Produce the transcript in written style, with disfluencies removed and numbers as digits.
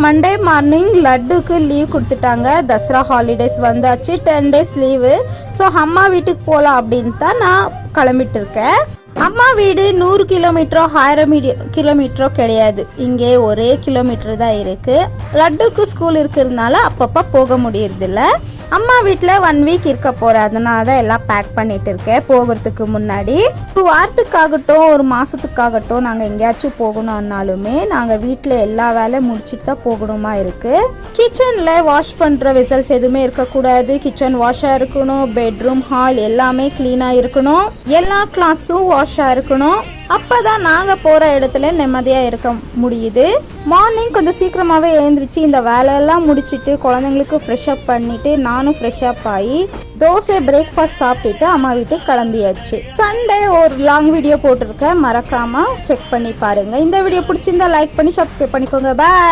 Monday morning லட்டுக்கு leave கொடுத்துட்டாங்க. Dussehra holidays வந்தாச்சு, 10 days leave. So அம்மா வீட்டுக்கு போகலாம் அப்படின்னு தான் நான் கிளம்பிட்டு இருக்கேன். அம்மா வீடு 100 கிலோமீட்டரோ 1000 கிலோமீட்டரோ கிடையாது, இங்கே ஒரே கிலோமீட்டர் தான் இருக்கு. லட்டுக்கு ஸ்கூல் இருக்கிறதுனால அப்பப்போ போக முடியறதில்ல. அம்மா வீட்டில் 1 வீக் இருக்க போகிறேன், அதனால தான் எல்லாம் பேக் பண்ணிட்டு இருக்கேன். போகிறதுக்கு முன்னாடி ஒரு வாரத்துக்காகட்டும் ஒரு மாதத்துக்காகட்டும் நாங்கள் எங்கேயாச்சும் போகணும்னாலுமே நாங்கள் வீட்டில் எல்லா வேலையும் முடிச்சுட்டு தான் போகணுமா இருக்குது. கிச்சனில் வாஷ் பண்ணுற வெசல்ஸ் எதுவுமே இருக்கக்கூடாது, கிச்சன் வாஷாக இருக்கணும், பெட்ரூம் ஹால் எல்லாமே க்ளீனாக இருக்கணும், எல்லா கிளாத்ஸும் வாஷாக இருக்கணும். அப்போ தான் நாங்கள் போகிற இடத்துல நிம்மதியாக இருக்க முடியுது. மார்னிங் கொஞ்சம் சீக்கிரமாகவே எழுந்திரிச்சு இந்த வேலையெல்லாம் முடிச்சுட்டு குழந்தைங்களுக்கு ஃப்ரெஷ் அப் பண்ணிவிட்டு நானும் ஃப்ரெஷ் அப் ஆகி தோசை பிரேக்ஃபாஸ்ட் சாப்பிட்டுட்டு அம்மா வீட்டுக்கு கிளம்பியாச்சு. சண்டே ஒரு லாங் வீடியோ போட்டிருக்கேன், மறக்காமல் செக் பண்ணி பாருங்கள். இந்த வீடியோ பிடிச்சிருந்தா லைக் பண்ணி சப்ஸ்கிரைப் பண்ணிக்கோங்க. பாய்.